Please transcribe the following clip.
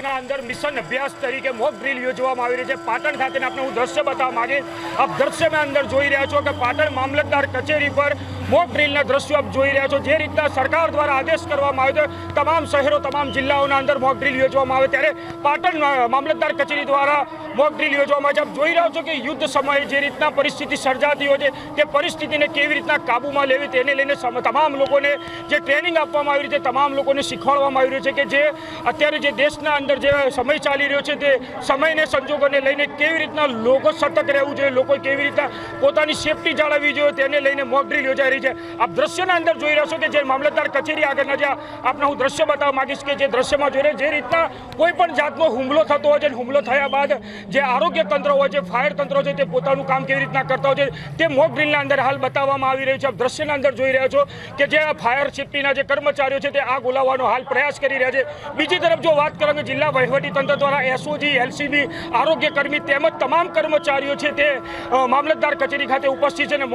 વિભાગના અંદર મિશન અભ્યાસ તરીકે મોક ડ્રીલ યોજવામાં આવી રહી છે પાટણ ખાતે। આપણે હું દ્રશ્ય બતાવવા માંગે આપ દ્રશ્યમાં અંદર જોઈ રહ્યા છો કે પાટણ મામલતદાર કચેરી પર મોક ડ્રીલના દ્રશ્યો આપ જોઈ રહ્યા છો। જે રીતના સરકાર દ્વારા આદેશ કરવામાં આવ્યો છે તમામ શહેરો તમામ જિલ્લાઓના અંદર મોક ડ્રીલ યોજવામાં આવે, ત્યારે પાટણ મામલતદાર કચેરી દ્વારા મોક ડ્રીલ યોજવામાં આવે છે। આપ જોઈ રહ્યા છો કે યુદ્ધ સમયે જે રીતના પરિસ્થિતિ સર્જાતી હોય છે તે પરિસ્થિતિને કેવી રીતના કાબૂમાં લેવી તેને લઈને તમામ લોકોને જે ટ્રેનિંગ આપવામાં આવી રહી છે, તમામ લોકોને શીખવાડવામાં આવી રહ્યું છે કે જે અત્યારે જે દેશના અંદર જે સમય ચાલી રહ્યો છે તે સમયને સંજોગોને લઈને કેવી રીતના લોકો સતર્ક રહેવું જોઈએ, લોકો કેવી રીતના પોતાની સેફટી જાળવવી જોઈએ તેને લઈને મોક ડ્રીલ યોજાઈ રહી છે। આપ દ્રશ્યના અંદર જોઈ રહ્યા છો કે જે મામલતદાર કચેરી આગળના જે આપને હું દ્રશ્ય બતાવવા માંગીશ કે જે દ્રશ્યમાં જોઈ રહ્યા જે રીતના કોઈ પણ જાતનો હુમલો થતો હોય છે, હુમલો થયા બાદ જે આરોગ્ય તંત્ર હોય છે, ફાયર તંત્ર છે તે પોતાનું કામ કેવી રીતના કરતા હોય છે તે મોક ડ્રીલના અંદર હાલ બતાવવામાં આવી રહ્યું છે। આપ દ્રશ્યના અંદર જોઈ રહ્યા છો કે જે ફાયર સેફટીના જે કર્મચારીઓ છે તે આગ ઓલાવવાનો હાલ પ્રયાસ કરી રહ્યા છે। બીજી તરફ જો વાત કરું કે જિલ્લા વહીવટી તંત્ર દ્વારા એસઓજી, એલસીબી, આરોગ્ય કર્મી તેમજ તમામ કર્મચારીઓ છે તે મામલતદાર કચેરી ખાતે ઉપસ્થિત છે।